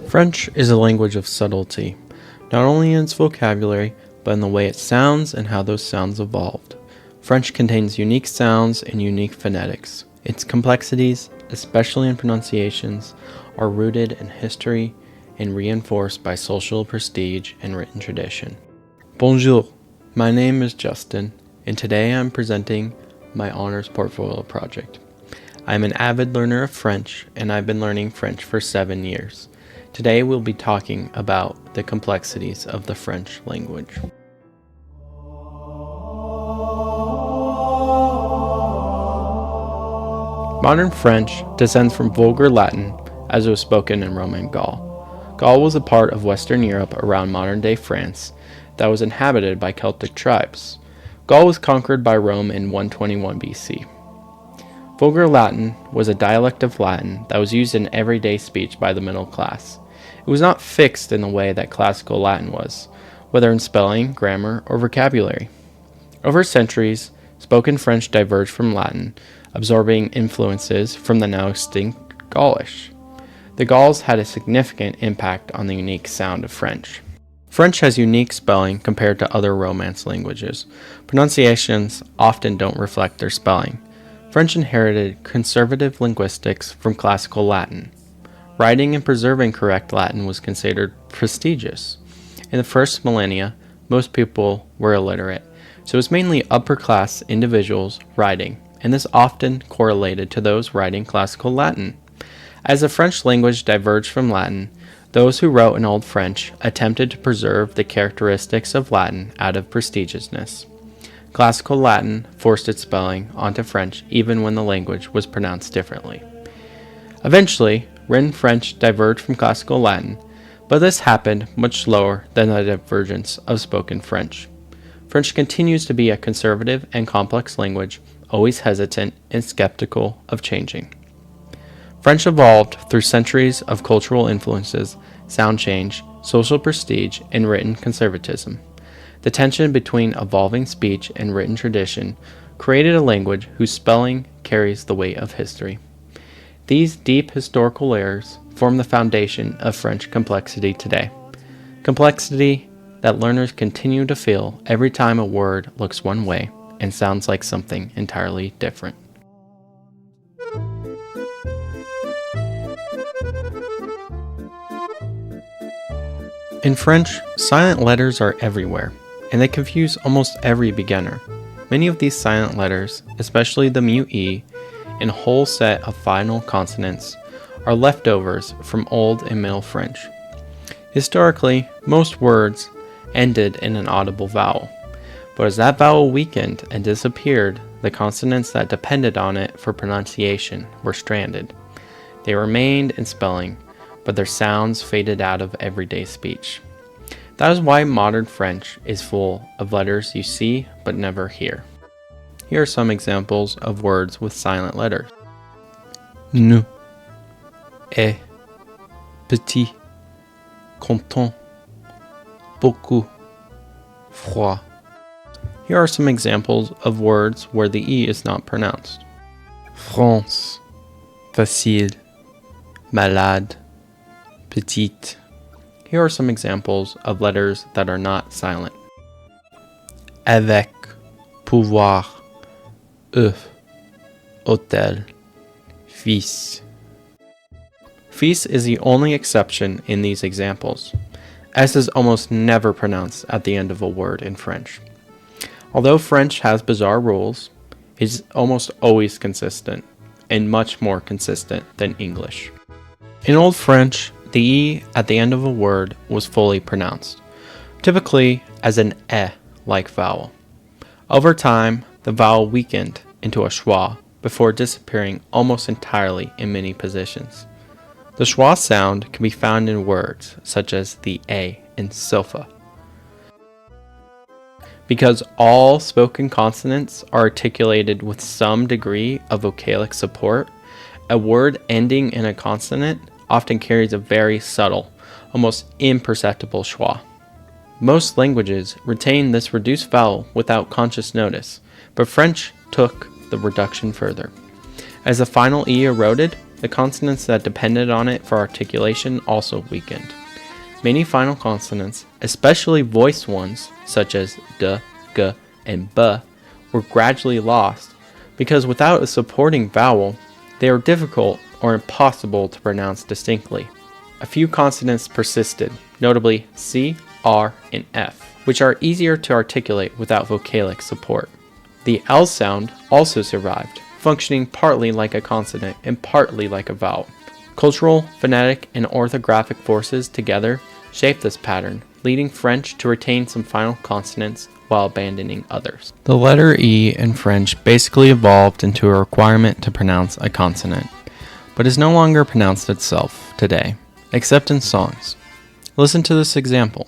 French is a language of subtlety, not only in its vocabulary, but in the way it sounds and how those sounds evolved. French contains unique sounds and unique phonetics. Its complexities, especially in pronunciations, are rooted in history and reinforced by social prestige and written tradition. Bonjour, my name is Justin, and today I'm presenting my honors portfolio project. I'm an avid learner of French, and I've been learning French for 7 years. Today we'll be talking about the complexities of the French language. Modern French descends from Vulgar Latin, as it was spoken in Roman Gaul. Gaul was a part of Western Europe around modern-day France that was inhabited by Celtic tribes. Gaul was conquered by Rome in 121 BC. Vulgar Latin was a dialect of Latin that was used in everyday speech by the middle class. It was not fixed in the way that classical Latin was, whether in spelling, grammar, or vocabulary. Over centuries, spoken French diverged from Latin, absorbing influences from the now extinct Gaulish. The Gauls had a significant impact on the unique sound of French. French has unique spelling compared to other Romance languages. Pronunciations often don't reflect their spelling. French inherited conservative linguistics from classical Latin. Writing and preserving correct Latin was considered prestigious. In the first millennia, most people were illiterate, so it was mainly upper-class individuals writing, and this often correlated to those writing classical Latin. As the French language diverged from Latin, those who wrote in Old French attempted to preserve the characteristics of Latin out of prestigiousness. Classical Latin forced its spelling onto French even when the language was pronounced differently. Eventually, written French diverged from classical Latin, but this happened much slower than the divergence of spoken French. French continues to be a conservative and complex language, always hesitant and skeptical of changing. French evolved through centuries of cultural influences, sound change, social prestige, and written conservatism. The tension between evolving speech and written tradition created a language whose spelling carries the weight of history. These deep historical layers form the foundation of French complexity today. Complexity that learners continue to feel every time a word looks one way and sounds like something entirely different. In French, silent letters are everywhere, and they confuse almost every beginner. Many of these silent letters, especially the mute E, and a whole set of final consonants, are leftovers from Old and Middle French. Historically, most words ended in an audible vowel, but as that vowel weakened and disappeared, the consonants that depended on it for pronunciation were stranded. They remained in spelling, but their sounds faded out of everyday speech. That is why modern French is full of letters you see but never hear. Here are some examples of words with silent letters. Ne, est, petit, content, beaucoup, froid. Here are some examples of words where the E is not pronounced. France, facile, malade, petite. Here are some examples of letters that are not silent. Avec, pouvoir, œuf, hôtel, fils. Fils is the only exception in these examples. S is almost never pronounced at the end of a word in French. Although French has bizarre rules, it is almost always consistent, and much more consistent than English. In Old French, the E at the end of a word was fully pronounced, typically as an like vowel. Over time, the vowel weakened into a schwa before disappearing almost entirely in many positions. The schwa sound can be found in words such as the A in sofa. Because all spoken consonants are articulated with some degree of vocalic support, a word ending in a consonant often carries a very subtle, almost imperceptible schwa. Most languages retain this reduced vowel without conscious notice, but French took the reduction further. As the final E eroded, the consonants that depended on it for articulation also weakened. Many final consonants, especially voiced ones such as d, g, and b, were gradually lost because without a supporting vowel, they are difficult or impossible to pronounce distinctly. A few consonants persisted, notably C, R, and F, which are easier to articulate without vocalic support. The L sound also survived, functioning partly like a consonant and partly like a vowel. Cultural, phonetic, and orthographic forces together shaped this pattern, leading French to retain some final consonants while abandoning others. The letter E in French basically evolved into a requirement to pronounce a consonant, but is no longer pronounced itself today, except in songs. Listen to this example.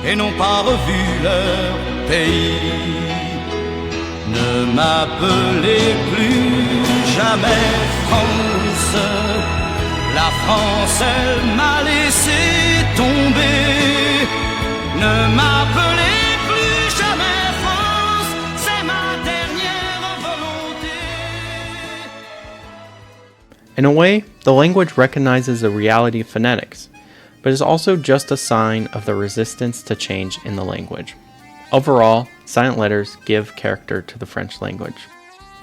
Et n'ont pas revu leur pays. Ne m'appelez plus jamais France. La France, elle m'a laissé tomber. Ne m'appelez plus jamais France. C'est ma dernière volonté. In a way, the language recognizes the reality of phonetics, but is also just a sign of the resistance to change in the language. Overall, silent letters give character to the French language.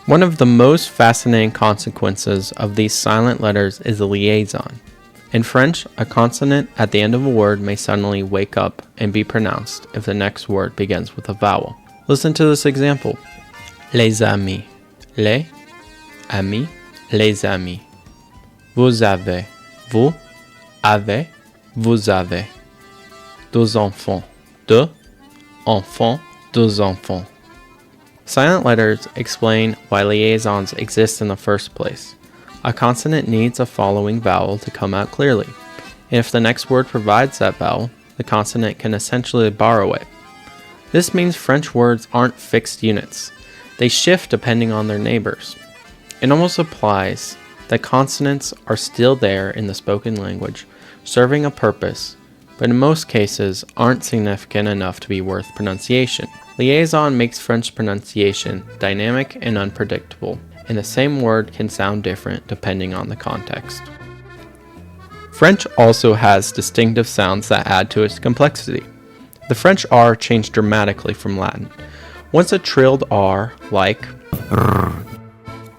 One of the most fascinating consequences of these silent letters is the liaison. In French, a consonant at the end of a word may suddenly wake up and be pronounced if the next word begins with a vowel. Listen to this example. Les amis. Les amis. Les amis. Vous avez. Vous avez. Vous avez. Deux enfants. Deux enfants. Deux enfants. Silent letters explain why liaisons exist in the first place. A consonant needs a following vowel to come out clearly, and if the next word provides that vowel, the consonant can essentially borrow it. This means French words aren't fixed units. They shift depending on their neighbors. It almost implies that consonants are still there in the spoken language, serving a purpose, but in most cases aren't significant enough to be worth pronunciation. Liaison makes French pronunciation dynamic and unpredictable, and the same word can sound different depending on the context. French also has distinctive sounds that add to its complexity. The French R changed dramatically from Latin. Once a trilled R, like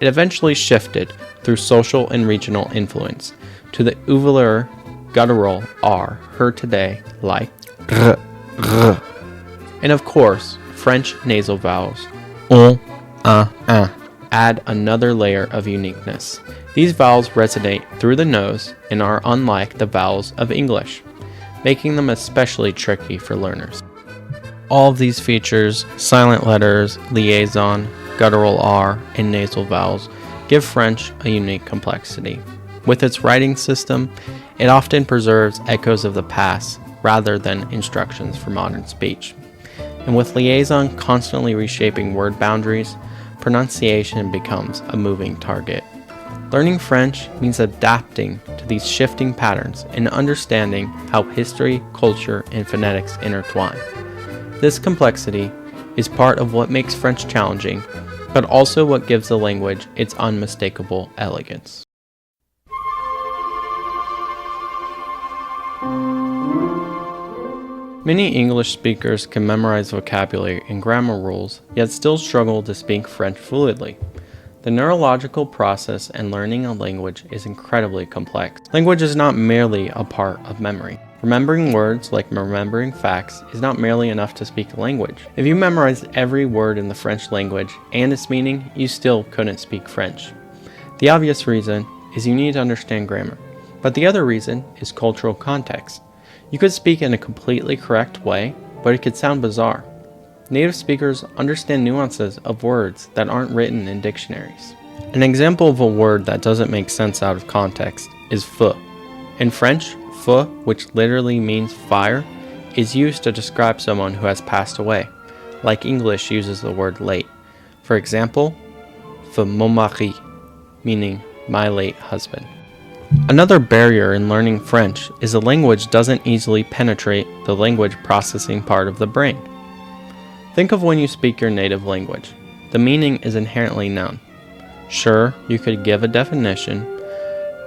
it eventually shifted through social and regional influence to the uvular guttural R, heard today like and of course, French nasal vowels, add another layer of uniqueness. These vowels resonate through the nose and are unlike the vowels of English, making them especially tricky for learners. All of these features, silent letters, liaison, guttural R, and nasal vowels, give French a unique complexity. With its writing system, it often preserves echoes of the past rather than instructions for modern speech. And with liaison constantly reshaping word boundaries, pronunciation becomes a moving target. Learning French means adapting to these shifting patterns and understanding how history, culture, and phonetics intertwine. This complexity is part of what makes French challenging, but also what gives the language its unmistakable elegance. Many English speakers can memorize vocabulary and grammar rules, yet still struggle to speak French fluidly. The neurological process in learning a language is incredibly complex. Language is not merely a part of memory. Remembering words, like remembering facts, is not merely enough to speak a language. If you memorized every word in the French language and its meaning, you still couldn't speak French. The obvious reason is you need to understand grammar, but the other reason is cultural context. You could speak in a completely correct way, but it could sound bizarre. Native speakers understand nuances of words that aren't written in dictionaries. An example of a word that doesn't make sense out of context is feu. In French, feu, which literally means fire, is used to describe someone who has passed away, like English uses the word late. For example, feu mon mari, meaning my late husband. Another barrier in learning French is the language doesn't easily penetrate the language processing part of the brain. Think of when you speak your native language. The meaning is inherently known. Sure, you could give a definition,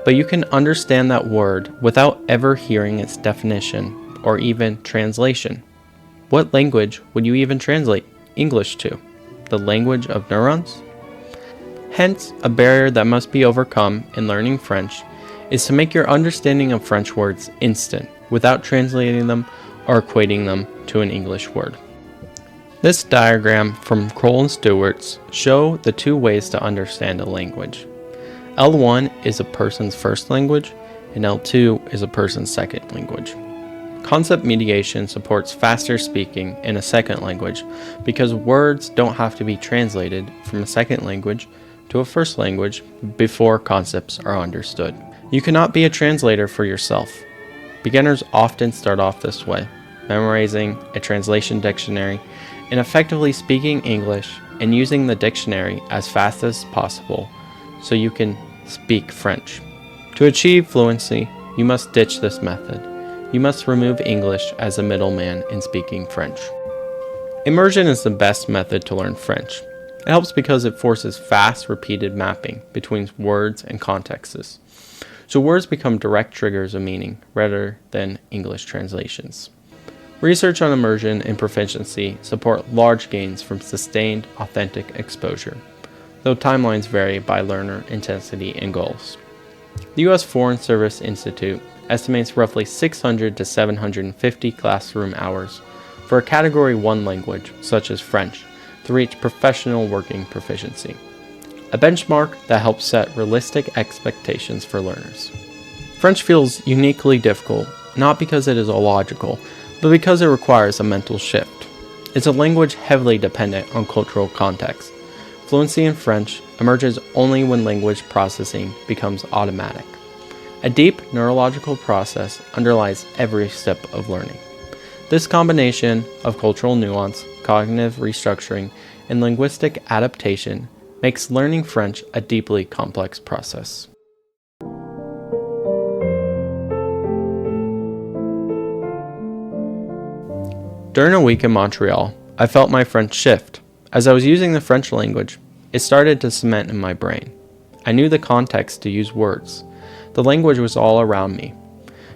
but you can understand that word without ever hearing its definition or even translation. What language would you even translate English to? The language of neurons? Hence, a barrier that must be overcome in learning French is to make your understanding of French words instant without translating them or equating them to an English word. This diagram from Kroll and Stewart's show the two ways to understand a language. L1 is a person's first language, and L2 is a person's second language. Concept mediation supports faster speaking in a second language because words don't have to be translated from a second language to a first language before concepts are understood. You cannot be a translator for yourself. Beginners often start off this way, memorizing a translation dictionary and effectively speaking English and using the dictionary as fast as possible so you can speak French. To achieve fluency, you must ditch this method. You must remove English as a middleman in speaking French. Immersion is the best method to learn French. It helps because it forces fast, repeated mapping between words and contexts. So words become direct triggers of meaning rather than English translations. Research on immersion and proficiency support large gains from sustained, authentic exposure, though timelines vary by learner intensity and goals. The U.S. Foreign Service Institute estimates roughly 600 to 750 classroom hours for a Category 1 language, such as French, to reach professional working proficiency, a benchmark that helps set realistic expectations for learners. French feels uniquely difficult, not because it is illogical, but because it requires a mental shift. It's a language heavily dependent on cultural context. Fluency in French emerges only when language processing becomes automatic. A deep neurological process underlies every step of learning. This combination of cultural nuance, cognitive restructuring, and linguistic adaptation makes learning French a deeply complex process. During a week in Montreal, I felt my French shift. As I was using the French language, it started to cement in my brain. I knew the context to use words. The language was all around me.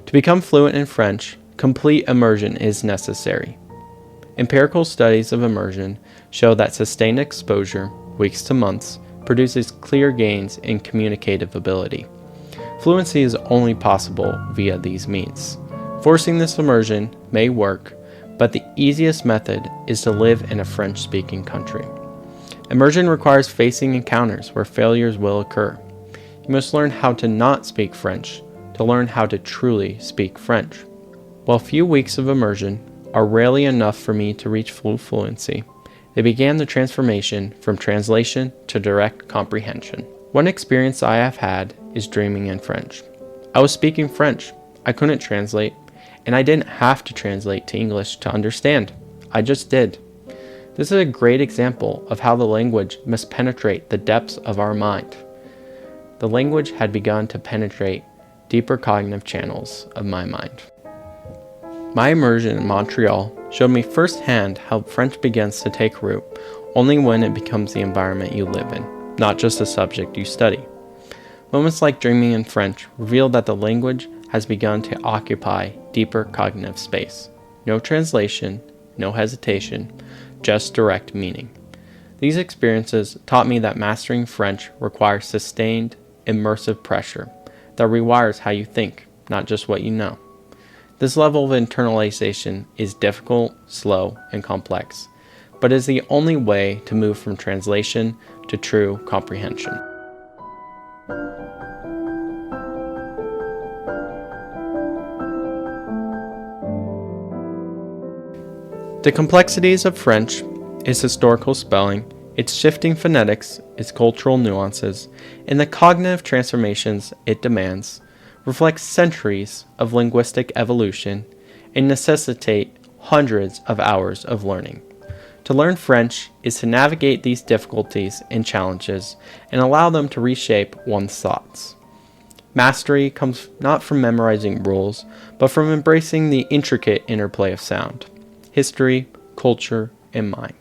To become fluent in French, complete immersion is necessary. Empirical studies of immersion show that sustained exposure, weeks to months, produces clear gains in communicative ability. Fluency is only possible via these means. Forcing this immersion may work, but the easiest method is to live in a French-speaking country. Immersion requires facing encounters where failures will occur. You must learn how to not speak French to learn how to truly speak French. While few weeks of immersion are rarely enough for me to reach full fluency, they began the transformation from translation to direct comprehension. One experience I have had is dreaming in French. I was speaking French. I couldn't translate, and I didn't have to translate to English to understand. I just did. This is a great example of how the language must penetrate the depths of our mind. The language had begun to penetrate deeper cognitive channels of my mind. My immersion in Montreal showed me firsthand how French begins to take root only when it becomes the environment you live in, not just a subject you study. Moments like dreaming in French reveal that the language has begun to occupy deeper cognitive space. No translation, no hesitation, just direct meaning. These experiences taught me that mastering French requires sustained, immersive pressure that rewires how you think, not just what you know. This level of internalization is difficult, slow, and complex, but is the only way to move from translation to true comprehension. The complexities of French, its historical spelling, its shifting phonetics, its cultural nuances, and the cognitive transformations it demands, reflect centuries of linguistic evolution and necessitate hundreds of hours of learning. To learn French is to navigate these difficulties and challenges and allow them to reshape one's thoughts. Mastery comes not from memorizing rules, but from embracing the intricate interplay of sound, history, culture, and mind.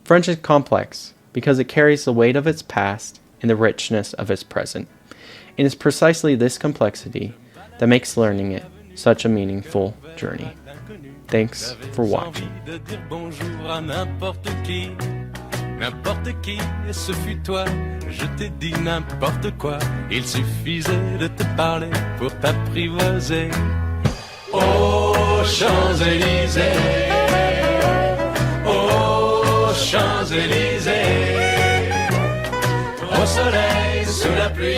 French is complex because it carries the weight of its past in the richness of his present. And it's precisely this complexity that makes learning it such a meaningful journey. Thanks for watching. N'importe qui, ce fut toi, je t'ai dit n'importe quoi, il suffisait de te parler pour t'apprivoiser. Aux Champs-Élysées, aux Champs-Élysées, au soleil, sous la pluie,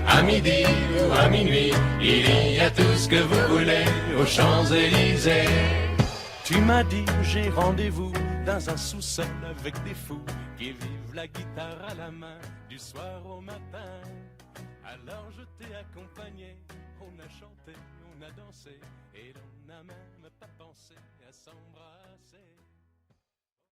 à midi ou à minuit, il y a tout ce que vous voulez aux Champs-Élysées. Tu m'as dit j'ai rendez-vous dans un sous-sol avec des fous qui vivent la guitare à la main du soir au matin. Alors je t'ai accompagné, on a chanté, on a dansé et l'on n'a même pas pensé à s'embrasser.